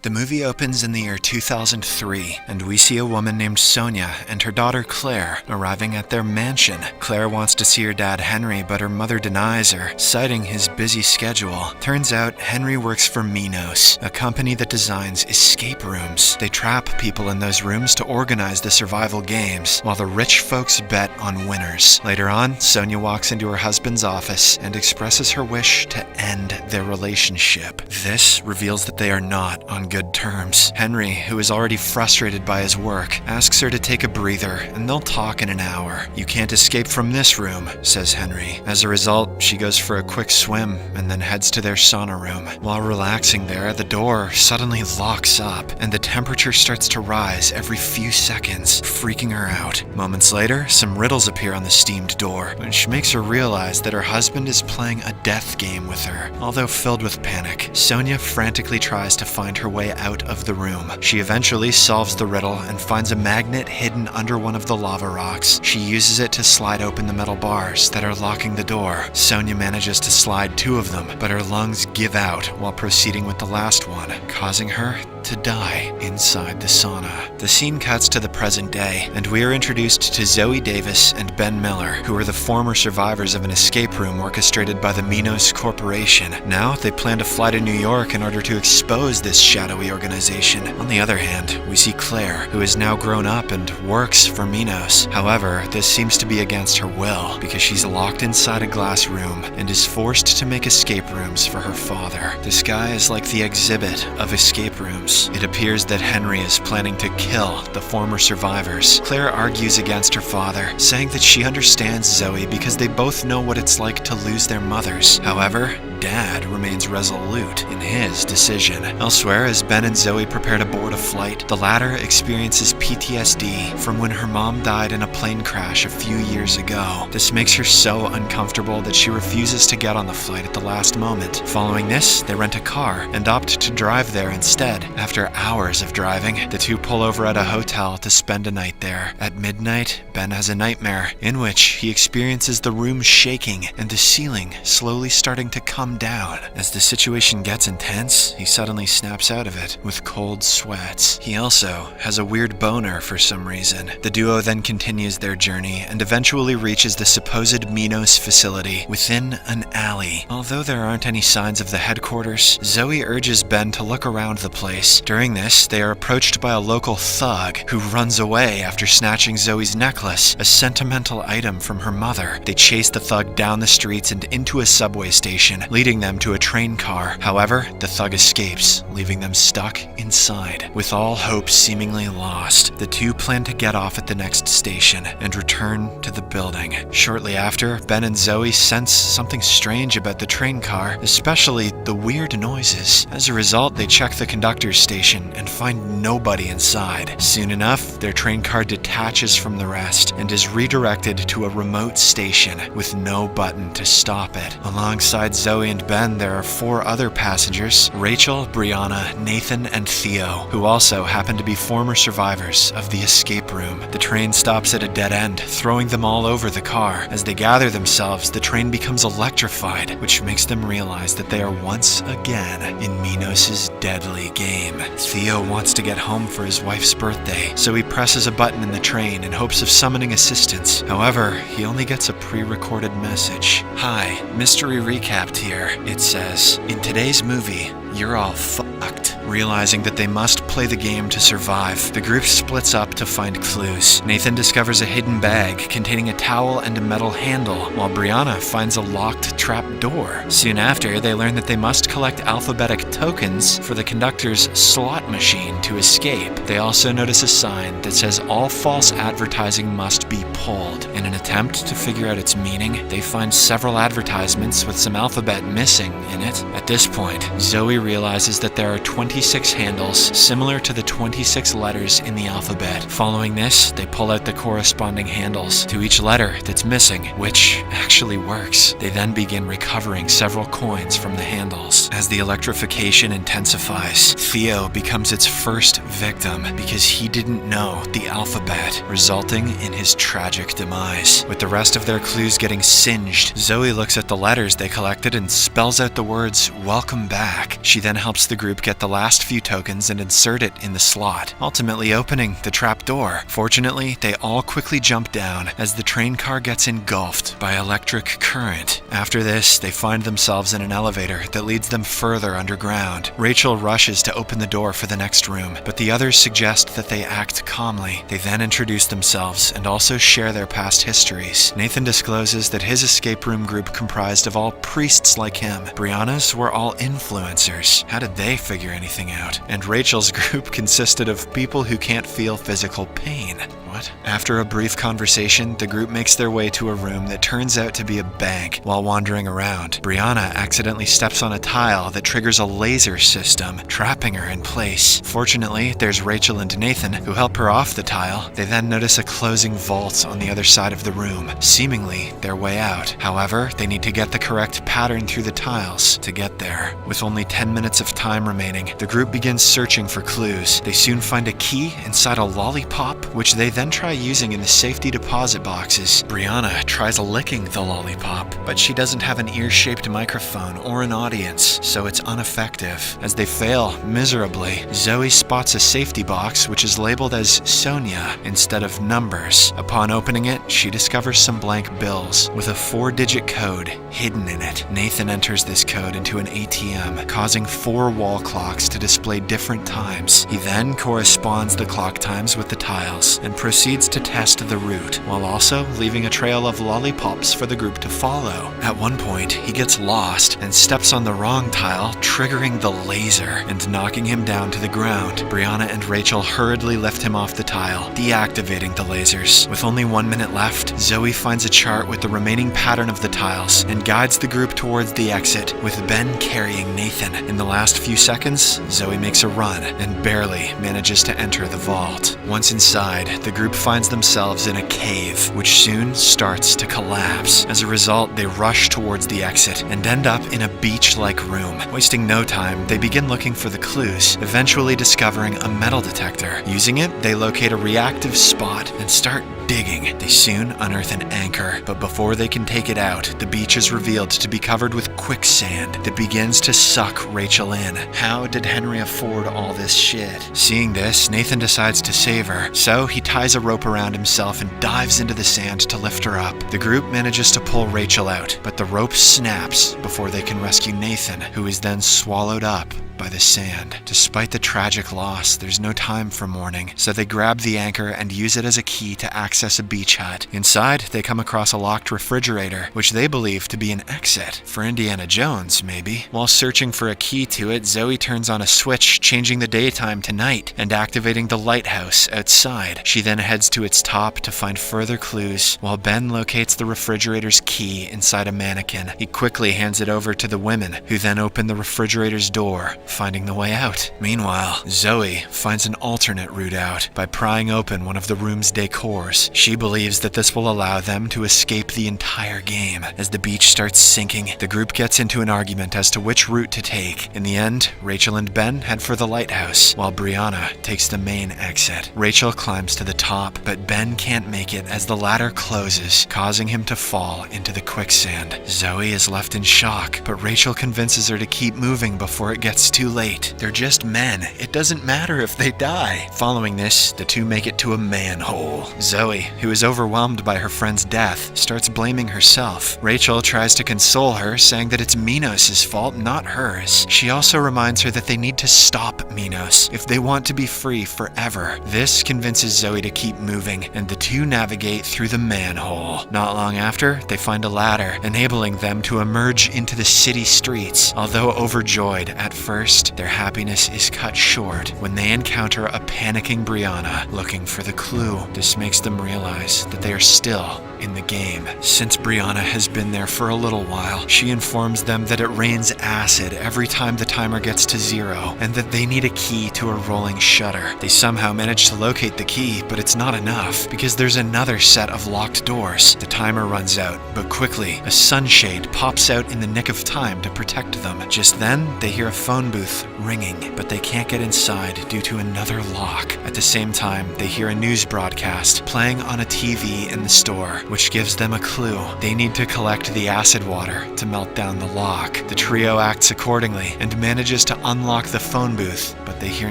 The movie opens in the year 2003, and we see a woman named Sonia and her daughter Claire arriving at their mansion. Claire wants to see her dad Henry, but her mother denies her, citing his busy schedule. Turns out Henry works for Minos, a company that designs escape rooms. They trap people in those rooms to organize the survival games, while the rich folks bet on winners. Later on, Sonia walks into her husband's office and expresses her wish to end their relationship. This reveals that they are not on good terms. Henry, who is already frustrated by his work, asks her to take a breather and they'll talk in an hour. "You can't escape from this room," says Henry. As a result, she goes for a quick swim and then heads to their sauna room. While relaxing there, the door suddenly locks up and the temperature starts to rise every few seconds, freaking her out. Moments later, some riddles appear on the steamed door, which makes her realize that her husband is playing a death game with her. Although filled with panic, Sonia frantically tries to find her way out of the room. She eventually solves the riddle and finds a magnet hidden under one of the lava rocks. She uses it to slide open the metal bars that are locking the door. Sonia manages to slide 2 of them, but her lungs give out while proceeding with the last one, causing her to die inside the sauna. The scene cuts to the present day, and we are introduced to Zoe Davis and Ben Miller, who are the former survivors of an escape room orchestrated by the Minos Corporation. Now they plan to fly to New York in order to expose this shadowy organization. On the other hand, we see Claire, who is now grown up and works for Minos. However, this seems to be against her will, because she's locked inside a glass room and is forced to make escape rooms for her father. This guy is like the exhibit of escape rooms. It appears that Henry is planning to kill the former survivors. Claire argues against her father, saying that she understands Zoe because they both know what it's like to lose their mothers. However, Dad remains resolute in his decision. Elsewhere, as Ben and Zoe prepare to board a flight, the latter experiences PTSD from when her mom died in a plane crash a few years ago. This makes her so uncomfortable that she refuses to get on the flight at the last moment. Following this, they rent a car and opt to drive there instead. After hours of driving, the two pull over at a hotel to spend a night there. At midnight, Ben has a nightmare in which he experiences the room shaking and the ceiling slowly starting to come down. As the situation gets intense, he suddenly snaps out of it with cold sweats. He also has a weird boner for some reason. The duo then continues their journey and eventually reaches the supposed Minos facility within an alley. Although there aren't any signs of the headquarters, Zoe urges Ben to look around the place. During this, they are approached by a local thug who runs away after snatching Zoe's necklace, a sentimental item from her mother. They chase the thug down the streets and into a subway station, leading them to a train car. However, the thug escapes, leaving them stuck inside. With all hope seemingly lost, the two plan to get off at the next station and return to the building. Shortly after, Ben and Zoe sense something strange about the train car, especially the weird noises. As a result, they check the conductor's station and find nobody inside. Soon enough, their train car detaches from the rest and is redirected to a remote station with no button to stop it. Alongside Zoe and Ben, there are 4 other passengers: Rachel, Brianna, Nathan, and Theo, who also happen to be former survivors of the escape room. The train stops at a dead end, throwing them all over the car. As they gather themselves, the train becomes electrified, which makes them realize that they are once again in Minos' deadly game. Theo wants to get home for his wife's birthday, so he presses a button in the train in hopes of summoning assistance. However, he only gets a pre-recorded message. "Hi, mystery recapped here," it says. "In today's movie, you're all fucked." Realizing that they must play the game to survive, the group splits up to find clues. Nathan discovers a hidden bag containing a towel and a metal handle, while Brianna finds a locked trap door. Soon after, they learn that they must collect alphabetic tokens for the conductor's slot machine to escape. They also notice a sign that says all false advertising must be pulled. In an attempt to figure out its meaning, they find several advertisements with some alphabet missing in it. At this point, Zoe realizes that there are 26 handles, similar to the 26 letters in the alphabet. Following this, they pull out the corresponding handles to each letter that's missing, which actually works. They then begin begin recovering several coins from the handles. As the electrification intensifies, Theo becomes its first victim because he didn't know the alphabet, resulting in his tragic demise. With the rest of their clues getting singed, Zoe looks at the letters they collected and spells out the words, "Welcome back." She then helps the group get the last few tokens and insert it in the slot, ultimately opening the trap door. Fortunately, they all quickly jump down as the train car gets engulfed by electric current. After this, they find themselves in an elevator that leads them further underground. Rachel rushes to open the door for the next room, but the others suggest that they act calmly. They then introduce themselves and also share their past histories. Nathan discloses that his escape room group comprised of all priests like him. Brianna's were all influencers. How did they figure anything out? And Rachel's group consisted of people who can't feel physical pain. What? After a brief conversation, the group makes their way to a room that turns out to be a bank. While wandering around, Brianna accidentally steps on a tile that triggers a laser system, trapping her in place. Fortunately, there's Rachel and Nathan, who help her off the tile. They then notice a closing vault on the other side of the room, seemingly their way out. However, they need to get the correct pattern through the tiles to get there. With only 10 minutes of time remaining, the group begins searching for clues. They soon find a key inside a lollipop, which they then try using in the safety deposit boxes. Brianna tries licking the lollipop, but she doesn't have an ear-shaped microphone or an audience, so it's ineffective. As they fail miserably, Zoe spots a safety box which is labeled as Sonia instead of numbers. Upon opening it, she discovers some blank bills with a 4-digit code hidden in it. Nathan enters this code into an ATM, causing 4 wall clocks to display different times. He then corresponds the clock times with the tiles and proceeds to test the route, while also leaving a trail of lollipops for the group to follow. At one point, he gets lost and steps on the wrong tile, triggering the laser and knocking him down to the ground. Brianna and Rachel hurriedly lift him off the tile, deactivating the lasers. With only 1 minute left, Zoe finds a chart with the remaining pattern of the tiles and guides the group towards the exit, with Ben carrying Nathan. In the last few seconds, Zoe makes a run and barely manages to enter the vault. Once inside, the group finds themselves in a cave, which soon starts to collapse. As a result, they rush towards the exit and end up in a beach-like room. Wasting no time, they begin looking for the clues, eventually discovering a metal detector. Using it, they locate a reactive spot and start digging. They soon unearth an anchor, but before they can take it out, the beach is revealed to be covered with quicksand that begins to suck Rachel in. How did Henry afford all this shit? Seeing this, Nathan decides to save her, so he ties a rope around himself and dives into the sand to lift her up. The group manages to pull Rachel out, but the rope snaps before they can rescue Nathan, who is then swallowed up by the sand. Despite the tragic loss, there's no time for mourning, so they grab the anchor and use it as a key to access a beach hut. Inside, they come across a locked refrigerator, which they believe to be an exit. For Indiana Jones, maybe. While searching for a key to it, Zoe turns on a switch, changing the daytime to night and activating the lighthouse outside. She then heads to its top to find further clues, while Ben locates the refrigerator's key inside a mannequin. He quickly hands it over to the women, who then open the refrigerator's door, finding the way out. Meanwhile, Zoe finds an alternate route out by prying open one of the room's decors. She believes that this will allow them to escape the entire game. As the beach starts sinking, the group gets into an argument as to which route to take. In the end, Rachel and Ben head for the lighthouse, while Brianna takes the main exit. Rachel climbs to the top, but Ben can't make it as the ladder closes, causing him to fall into the quicksand. Zoe is left in shock, but Rachel convinces her to keep moving before it gets too late. They're just men. It doesn't matter if they die. Following this, the two make it to a manhole. Zoe, who is overwhelmed by her friend's death, starts blaming herself. Rachel tries to console her, saying that it's Minos' fault, not hers. She also reminds her that they need to stop Minos if they want to be free forever. This convinces Zoe to keep moving, and the two navigate through the manhole. Not long after, they find a ladder, enabling them to emerge into the city streets. Although overjoyed at first, first, their happiness is cut short when they encounter a panicking Brianna looking for the clue. This makes them realize that they are still in the game. Since Brianna has been there for a little while, she informs them that it rains acid every time the timer gets to 0, and that they need a key to a rolling shutter. They somehow manage to locate the key, but it's not enough, because there's another set of locked doors. The timer runs out, but quickly, a sunshade pops out in the nick of time to protect them. Just then, they hear a phone booth ringing, but they can't get inside due to another lock. At the same time, they hear a news broadcast playing on a TV in the store, which gives them a clue. They need to collect the acid water to melt down the lock. The trio acts accordingly and manages to unlock the phone booth, but they hear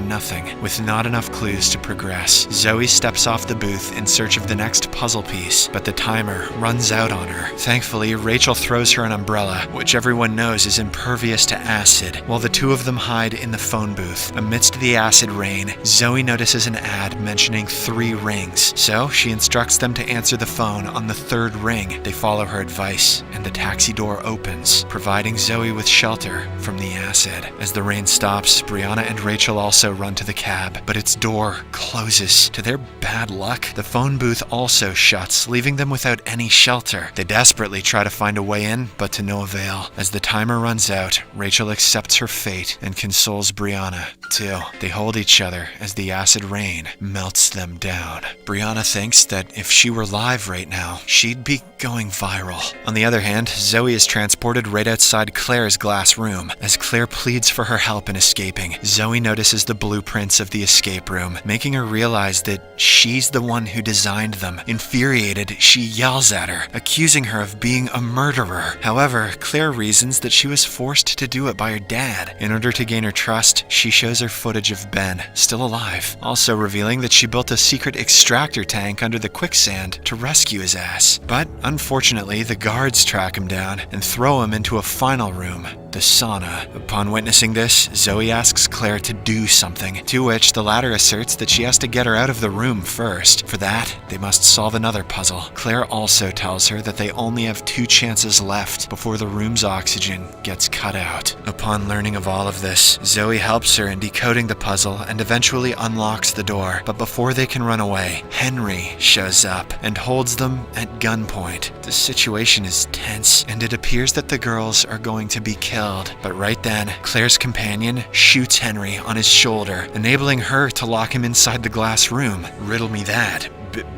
nothing. With not enough clues to progress, Zoe steps off the booth in search of the next puzzle piece, but the timer runs out on her. Thankfully, Rachel throws her an umbrella, which everyone knows is impervious to acid, while the two of them hide in the phone booth. Amidst the acid rain, Zoe notices an ad mentioning 3 rings, so she instructs them to answer the phone on the 3rd ring. They follow her advice, and the taxi door opens, providing Zoe with shelter from the acid. As the rain stops, Brianna and Rachel also run to the cab, but its door closes. To their bad luck, the phone booth also shuts, leaving them without any shelter. They desperately try to find a way in, but to no avail. As the timer runs out, Rachel accepts her fate and consoles Brianna, too. They hold each other as the acid rain melts them down. Brianna thinks that if she were live right now, she'd be going viral. On the other hand, Zoe is transported right outside Claire's glass room. As Claire pleads for her help in escaping, Zoe notices the blueprints of the escape room, making her realize that she's the one who designed them. Infuriated, she yells at her, accusing her of being a murderer. However, Claire reasons that she was forced to do it by her dad. In order to gain her trust, she shows her footage of Ben, still alive, also revealing that she built a secret extractor tank under the quicksand to rescue his ass. But unfortunately, the guards track him down and throw him into a final room, the sauna. Upon witnessing this, Zoe asks Claire to do something, to which the latter asserts that she has to get her out of the room first. For that, they must solve another puzzle. Claire also tells her that they only have 2 chances left before the room's oxygen gets cut out. Upon learning of all of this, Zoe helps her in decoding the puzzle and eventually unlocks the door. But before they can run away, Henry shows up and holds them at gunpoint. The situation is tense, and it appears that the girls are going to be killed. But right then, Claire's companion shoots Henry on his shoulder, enabling her to lock him inside the glass room. Riddle me that,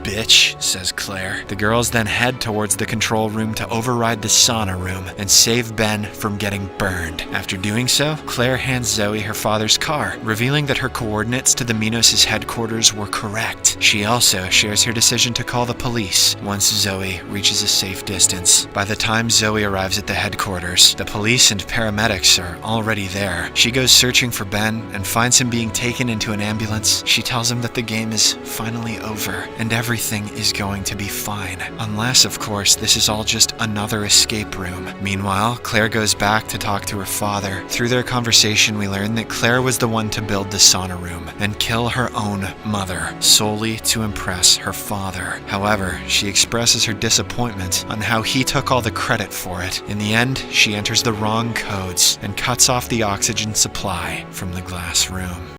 bitch, says Claire. The girls then head towards the control room to override the sauna room and save Ben from getting burned. After doing so, Claire hands Zoe her father's car, revealing that her coordinates to the Minos' headquarters were correct. She also shares her decision to call the police once Zoe reaches a safe distance. By the time Zoe arrives at the headquarters, the police and paramedics are already there. She goes searching for Ben and finds him being taken into an ambulance. She tells him that the game is finally over, and everything is going to be fine. Unless, of course, this is all just another escape room. Meanwhile, Claire goes back to talk to her father. Through their conversation, we learn that Claire was the one to build the sauna room and kill her own mother, solely to impress her father. However, she expresses her disappointment on how he took all the credit for it. In the end, she enters the wrong codes and cuts off the oxygen supply from the glass room.